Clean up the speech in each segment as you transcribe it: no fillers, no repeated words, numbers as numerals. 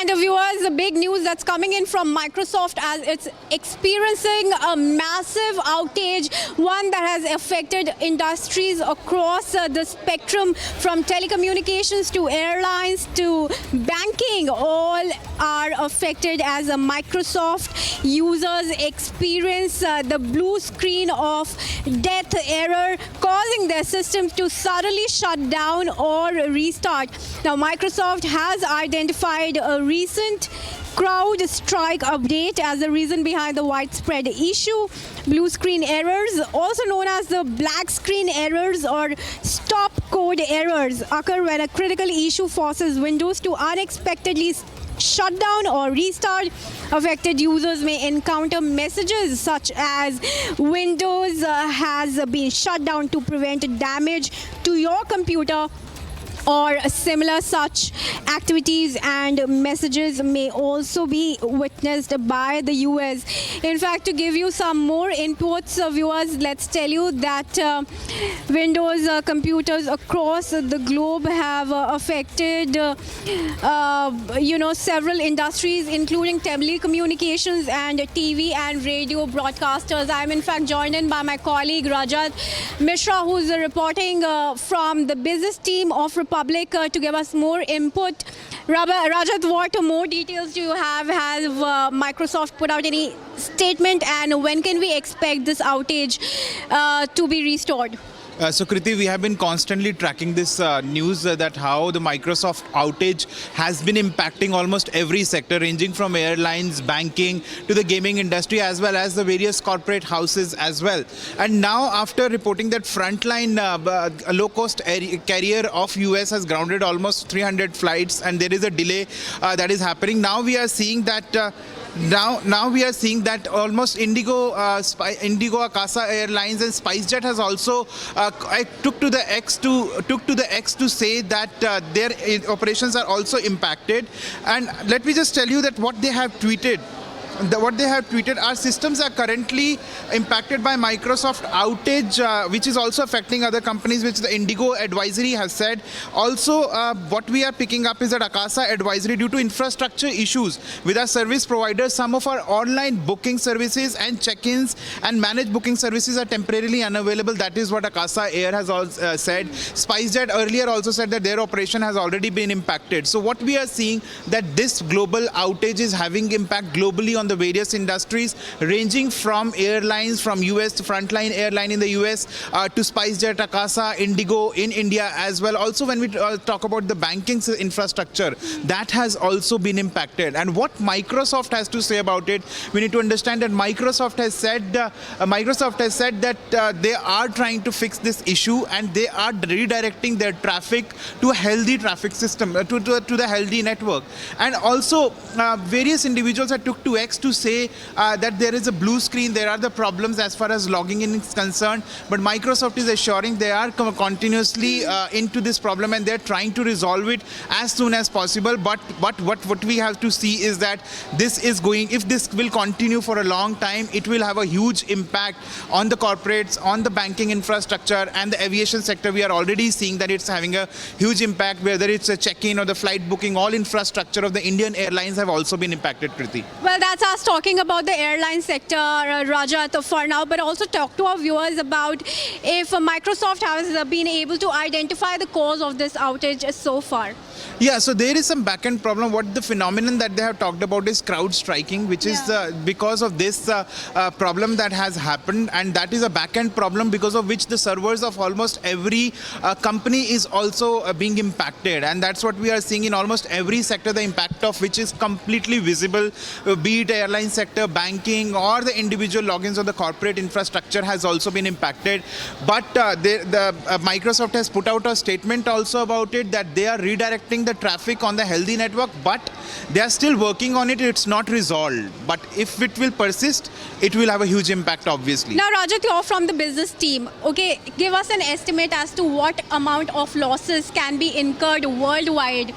And viewers, the big news that's coming in from Microsoft as it's experiencing a massive outage, one that has affected industries across the spectrum from telecommunications to airlines to banking. All are affected as Microsoft users experience the blue screen of death error, causing their systems to suddenly shut down or restart. Now, Microsoft has identified a recent CrowdStrike update as the reason behind the widespread issue. Blue screen errors, also known as the black screen errors or stop code errors, occur when a critical issue forces Windows to unexpectedly shut down or restart. Affected users may encounter messages such as Windows has been shut down to prevent damage to your computer, or similar such activities and messages may also be witnessed by the US. In fact, to give you some more inputs, viewers, let's tell you that Windows computers across the globe have affected several industries, including telecommunications and TV and radio broadcasters. I'm in fact joined in by my colleague Rajat Mishra, who's reporting from the business team of Republic to give us more input. Rajat, what more details do you have? Has Microsoft put out any statement, and when can we expect this outage to be restored? So Kriti, we have been constantly tracking this news that how the Microsoft outage has been impacting almost every sector, ranging from airlines, banking to the gaming industry, as well as the various corporate houses as well. And now, after reporting that Frontline, low-cost carrier of US, has grounded almost 300 flights, and there is a delay that is happening. Now we are seeing that. Now we are seeing that almost Indigo, Akasa Airlines and SpiceJet has also took to the X to say that their operations are also impacted. And let me just tell you that what they have tweeted. Our systems are currently impacted by Microsoft outage, which is also affecting other companies, which the Indigo advisory has said. Also, what we are picking up is that Akasa advisory, due to infrastructure issues with our service providers, some of our online booking services and check-ins and managed booking services are temporarily unavailable. That is what Akasa Air has also said. SpiceJet earlier also said that their operation has already been impacted. So what we are seeing, that this global outage is having impact globally on the various industries, ranging from airlines from US to Frontline Airline in the US to SpiceJet, Akasa, Indigo in India as well. Also, when we talk about the banking infrastructure, that has also been impacted. And what Microsoft has to say about it, we need to understand that Microsoft has said that they are trying to fix this issue, and they are redirecting their traffic to a healthy traffic system, to the healthy network. And also, various individuals have took to X to say that there is a blue screen, there are the problems as far as logging in is concerned, but Microsoft is assuring they are continuously into this problem, and they're trying to resolve it as soon as possible. But what we have to see is that if this will continue for a long time, it will have a huge impact on the corporates, on the banking infrastructure, and the aviation sector. We are already seeing that it's having a huge impact, whether it's a check-in or the flight booking. All infrastructure of the Indian airlines have also been impacted, Kriti. Well, that's us talking about the airline sector, Rajat, for now, but also talk to our viewers about if Microsoft has been able to identify the cause of this outage so far. Yeah, so there is some back-end problem. What the phenomenon that they have talked about is crowd striking, which is because of this problem that has happened, and that is a back-end problem because of which the servers of almost every company is also being impacted. And that's what we are seeing in almost every sector, the impact of which is completely visible, be it airline sector, banking, or the individual logins of the corporate infrastructure has also been impacted. But Microsoft has put out a statement also about it, that they are redirecting the traffic on the healthy network, but they are still working on it. It's not resolved. But if it will persist, it will have a huge impact, obviously. Now, Rajat, you're from the business team. Okay, give us an estimate as to what amount of losses can be incurred worldwide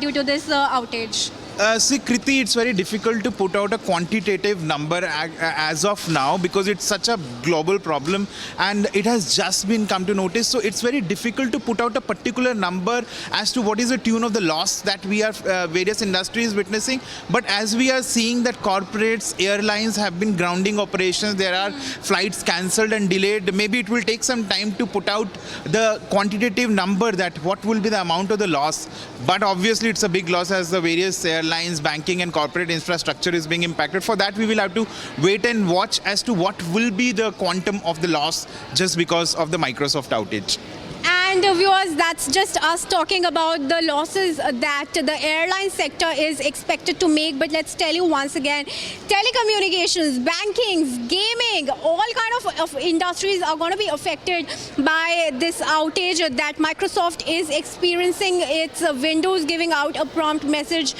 due to this outage. See, Kriti, it's very difficult to put out a quantitative number as of now because it's such a global problem and it has just been come to notice. So it's very difficult to put out a particular number as to what is the tune of the loss that we are various industries witnessing. But as we are seeing that corporates, airlines have been grounding operations, there are flights cancelled and delayed. Maybe it will take some time to put out the quantitative number that what will be the amount of the loss. But obviously it's a big loss as the various airlines, banking and corporate infrastructure is being impacted. For that we will have to wait and watch as to what will be the quantum of the loss just because of the Microsoft outage. And viewers, that's just us talking about the losses that the airline sector is expected to make. But let's tell you once again, telecommunications, banking, gaming, all kind of industries are going to be affected by this outage that Microsoft is experiencing. It's Windows giving out a prompt message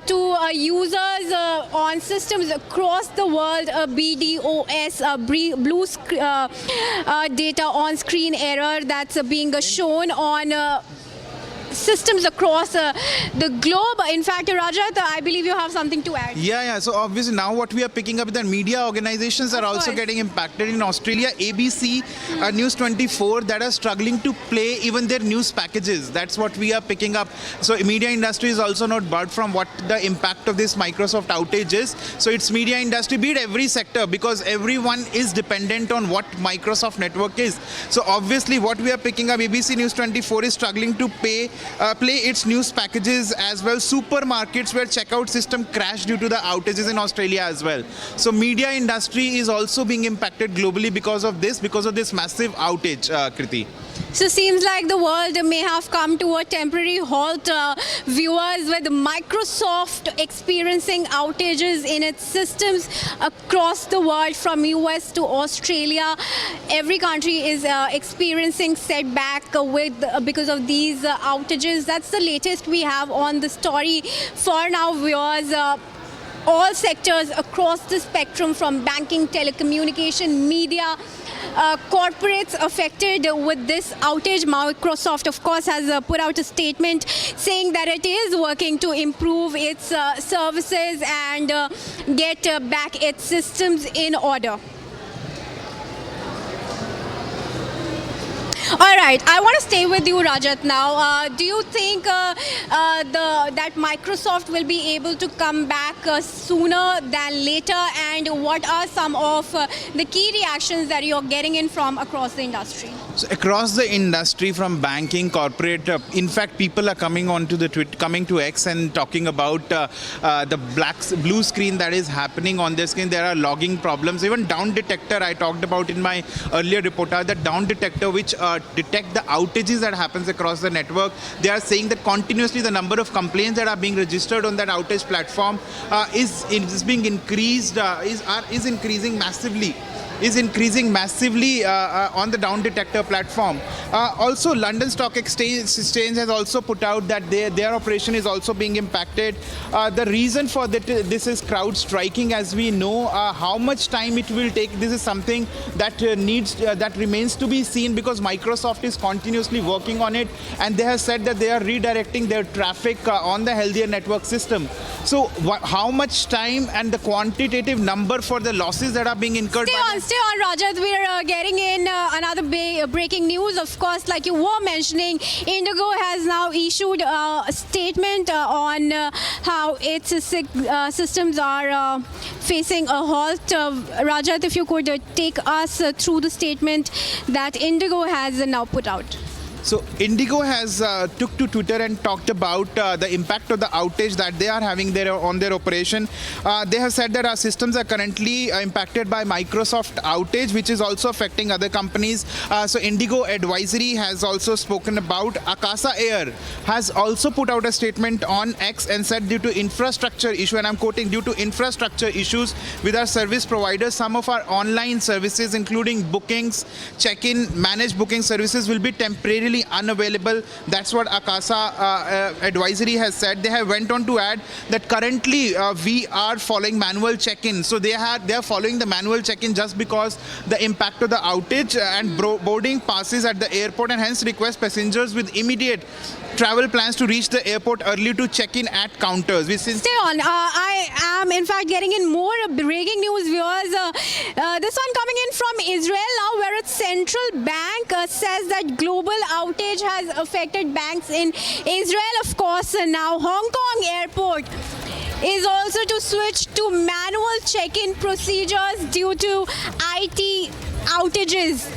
to users on systems across the world, BDOS, data on screen error that's being shown on systems across the globe. In fact, Rajat, I believe you have something to add. Yeah. So obviously now what we are picking up is that media organizations are also getting impacted. In Australia, ABC, News 24, that are struggling to play even their news packages. That's what we are picking up. So media industry is also not barred from what the impact of this Microsoft outage is. So it's media industry, be it every sector, because everyone is dependent on what Microsoft network is. So obviously what we are picking up, ABC News 24 is struggling to play its news packages as well. Supermarkets where checkout system crashed due to the outages in Australia as well. So media industry is also being impacted globally because of this massive outage, Kriti. So seems like the world may have come to a temporary halt, viewers, with Microsoft experiencing outages in its systems across the world from US to Australia. Every country is experiencing setback because of these outages. That's the latest we have on the story. For now, viewers, all sectors across the spectrum, from banking, telecommunication, media, corporates affected with this outage. Microsoft, of course, has put out a statement saying that it is working to improve its services and get back its systems in order. All right, I want to stay with you, Rajat, now. Do you think that Microsoft will be able to come back sooner than later? And what are some of the key reactions that you're getting in from across the industry? So across the industry, from banking, corporate, in fact, people are coming onto the coming to X and talking about the blue screen that is happening on their screen. There are logging problems. Even Down Detector, I talked about in my earlier reportage, that Down Detector, which detect the outages that happens across the network. They are saying that continuously the number of complaints that are being registered on that outage platform is being increased, is increasing massively. On the Down Detector platform. Also, London Stock Exchange has also put out that their operation is also being impacted. The reason for this is crowd striking, as we know. How much time it will take, this is something that that remains to be seen, because Microsoft is continuously working on it, and they have said that they are redirecting their traffic on the healthier network system. So how much time and the quantitative number for the losses that are being incurred? Stay on, Rajat. We're getting in another breaking news. Of course, like you were mentioning, Indigo has now issued a statement on how its systems are facing a halt. Rajat, if you could take us through the statement that Indigo has now put out. So Indigo has took to Twitter and talked about the impact of the outage that they are having on their operation. They have said that our systems are currently impacted by Microsoft outage, which is also affecting other companies. So Indigo Advisory has also spoken about. Akasa Air has also put out a statement on X and said, due to infrastructure issue, and I'm quoting, due to infrastructure issues with our service providers, some of our online services, including bookings, check-in, managed booking services, will be temporarily temporarily unavailable. That's what Akasa advisory has said. They have went on to add that currently we are following manual check-in. So they are following the manual check-in just because the impact of the outage and boarding passes at the airport, and hence request passengers with immediate travel plans to reach the airport early to check in at counters. Stay on. I am, in fact, getting in more breaking news, viewers. This one coming in from Israel now, where its central bank says that global outage has affected banks in Israel. Of course, now Hong Kong airport is also to switch to manual check-in procedures due to IT outages.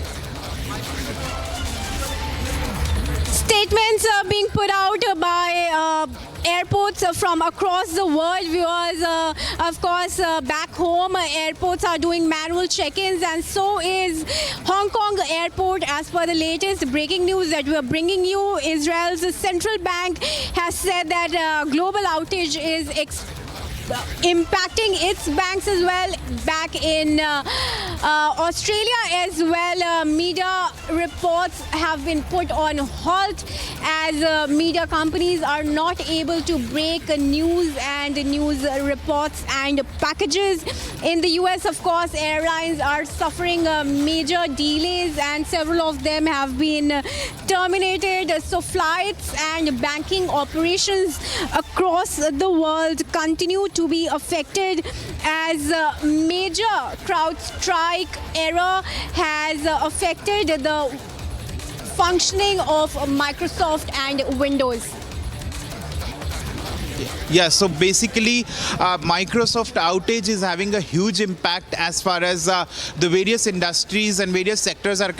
Statements are being put out by airports from across the world. Viewers, of course, back home, airports are doing manual check-ins, and so is Hong Kong airport. As per the latest breaking news that we are bringing you, Israel's central bank has said that global outage is impacting its banks as well. Back in Australia as well, media reports have been put on halt as media companies are not able to break news and news reports and packages. In the US, of course, airlines are suffering major delays, and several of them have been terminated. So flights and banking operations across the world continue to be affected as major CrowdStrike error has affected the functioning of Microsoft and Windows. Yeah, so basically Microsoft outage is having a huge impact as far as the various industries and various sectors are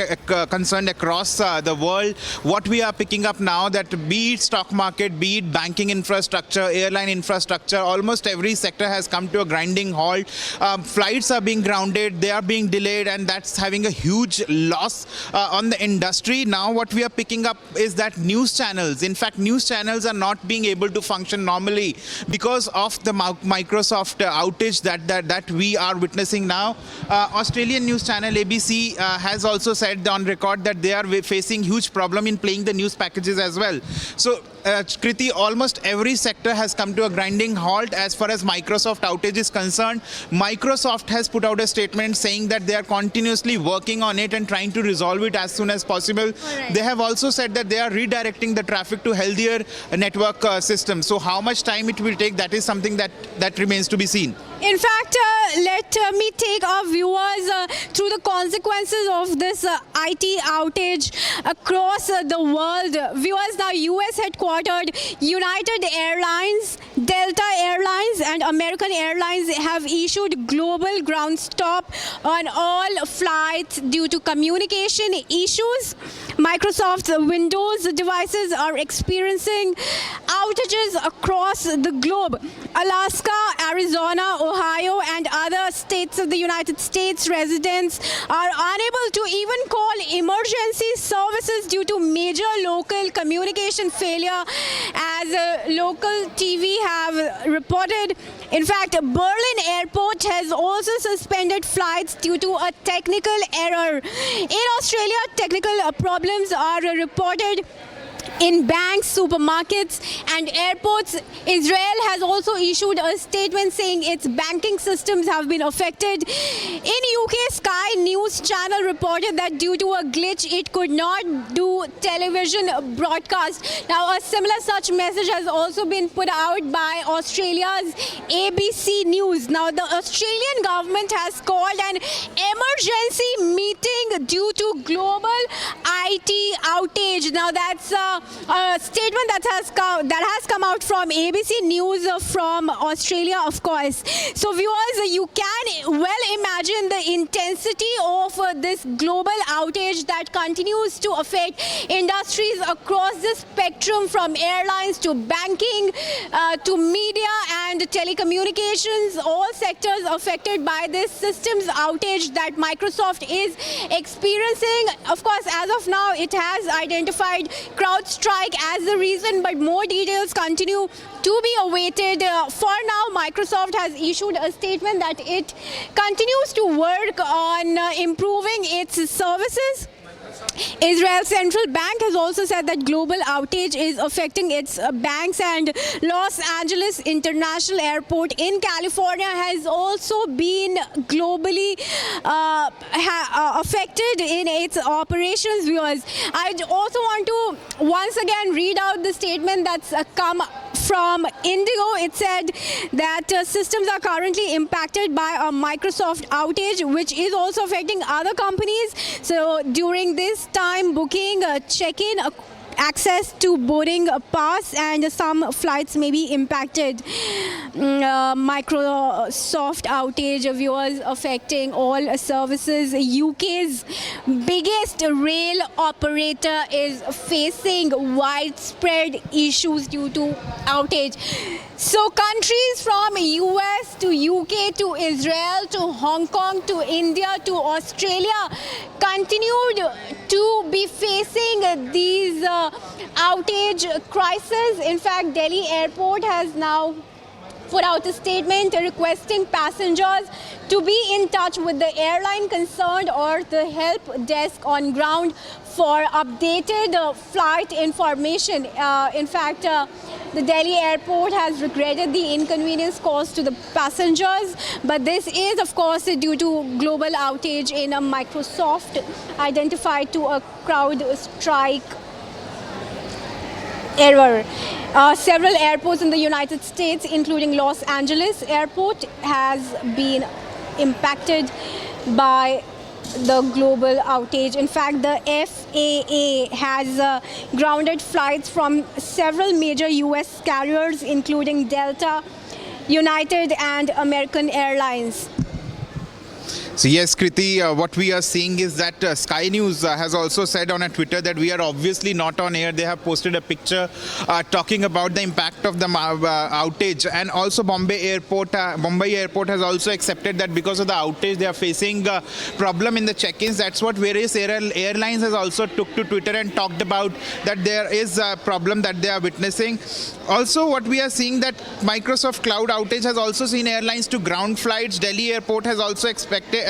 concerned across the world. What we are picking up now, that be it stock market, be it banking infrastructure, airline infrastructure, almost every sector has come to a grinding halt. Flights are being grounded, they are being delayed, and that's having a huge loss on the industry. Now what we are picking up is that news channels, in fact news channels are not being able to function normally because of the Microsoft outage that we are witnessing now. Australian news channel ABC has also said on record that they are facing huge problem in playing the news packages as well. So Kriti, almost every sector has come to a grinding halt as far as Microsoft outage is concerned. Microsoft has put out a statement saying that they are continuously working on it and trying to resolve it as soon as possible. Right. They have also said that they are redirecting the traffic to healthier network systems. So how much time it will take, that is something that remains to be seen. In fact, let me take our viewers through the consequences of this IT outage across the world. Viewers, now US headquartered United Airlines, Delta Airlines and American Airlines have issued global ground stop on all flights due to communication issues. Microsoft's Windows devices are experiencing outages across the globe. Alaska, Arizona, Ohio and other states of the United States residents are unable to even call emergency services due to major local communication failure, as local TV have reported. In fact, Berlin Airport has also suspended flights due to a technical error. In Australia, technical problems are reported in banks, supermarkets and airports. Israel has also issued a statement saying its banking systems have been affected. In UK, Sky News Channel reported that due to a glitch, it could not do television broadcast. Now, a similar such message has also been put out by Australia's ABC News. Now, the Australian government has called an emergency meeting due to global IT outage. Now, that's a statement that has come out from ABC News from Australia, of course. So viewers, you can well imagine the intensity of this global outage that continues to affect industries across the spectrum, from airlines to banking to media and telecommunications. All sectors affected by this systems outage that Microsoft is experiencing. Of course, as of now, it has identified CrowdStrike as the reason, but more details continue to be awaited. For now, Microsoft has issued a statement that it continues to work on improving its services. Israel's central bank has also said that global outage is affecting its banks, and Los Angeles International Airport in California has also been globally affected in its operations. Viewers, I also want to once again read out the statement that's come from Indigo. It said that systems are currently impacted by a Microsoft outage, which is also affecting other companies. So during this time, booking, check-in, access to boarding pass, and some flights may be impacted. Microsoft outage, viewers, affecting all services. UK's biggest rail operator is facing widespread issues due to outage. So countries from US to UK to Israel to Hong Kong to India to Australia continued to be facing these outage crises. In fact, Delhi Airport has now put out a statement requesting passengers to be in touch with the airline concerned or the help desk on ground for updated flight information. In fact, the Delhi airport has regretted the inconvenience caused to the passengers, but this is of course due to global outage in a Microsoft identified to a CrowdStrike error. Several airports in the United States, including Los Angeles Airport, has been impacted by the global outage. In fact, the FAA has grounded flights from several major US carriers, including Delta, United, and American Airlines. So yes, Kriti, what we are seeing is that Sky News has also said on a Twitter that we are obviously not on air. They have posted a picture talking about the impact of the outage, and also Bombay Airport has also accepted that because of the outage they are facing problem in the check-ins. That's what various airlines has also took to Twitter and talked about, that there is a problem that they are witnessing. Also, what we are seeing that Microsoft Cloud outage has also seen airlines to ground flights. Delhi Airport has also accepted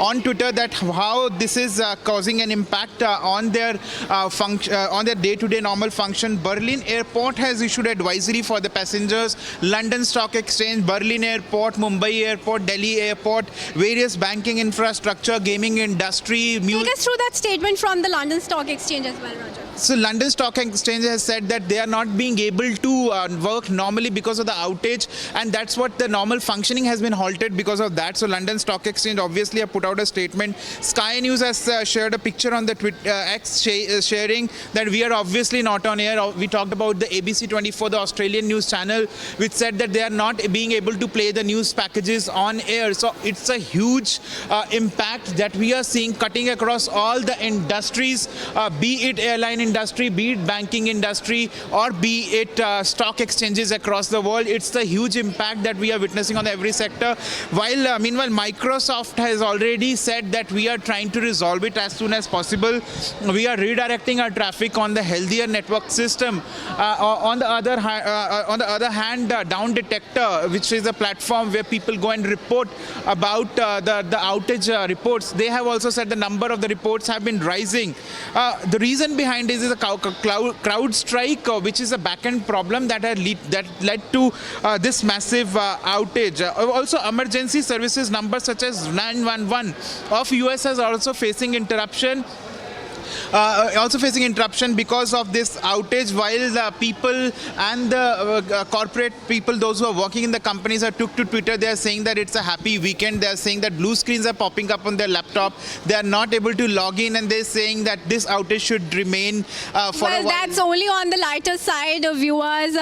on Twitter that how this is causing an impact on their on their day-to-day normal function. Berlin Airport has issued advisory for the passengers. London Stock Exchange, Berlin Airport, Mumbai Airport, Delhi Airport, various banking infrastructure, gaming industry. Take us through that statement from the London Stock Exchange as well, Roger. So London Stock Exchange has said that they are not being able to work normally because of the outage, and that's what the normal functioning has been halted because of that. So London Stock Exchange obviously have put out a statement. Sky News has shared a picture on the X sharing that we are obviously not on air. We talked about the ABC24, the Australian news channel, which said that they are not being able to play the news packages on air. So it's a huge impact that we are seeing cutting across all the industries, be it airline industry, be it banking industry, or be it stock exchanges across the world. It's the huge impact that we are witnessing on every sector. While meanwhile, Microsoft has already said that we are trying to resolve it as soon as possible. We are redirecting our traffic on the healthier network system. On the other hand, Down Detector, which is a platform where people go and report about the outage reports, they have also said the number of the reports have been rising. The reason behind this is a CrowdStrike, which is a back-end problem that led to this massive outage. Also, emergency services numbers such as 911 of US is also facing interruption. Because of this outage, while the people and the corporate people, those who are working in the companies, are took to Twitter. They are saying that it's a happy weekend. They are saying that blue screens are popping up on their laptop. They are not able to log in, and they're saying that this outage should remain for a while. Well, that's only on the lighter side, viewers.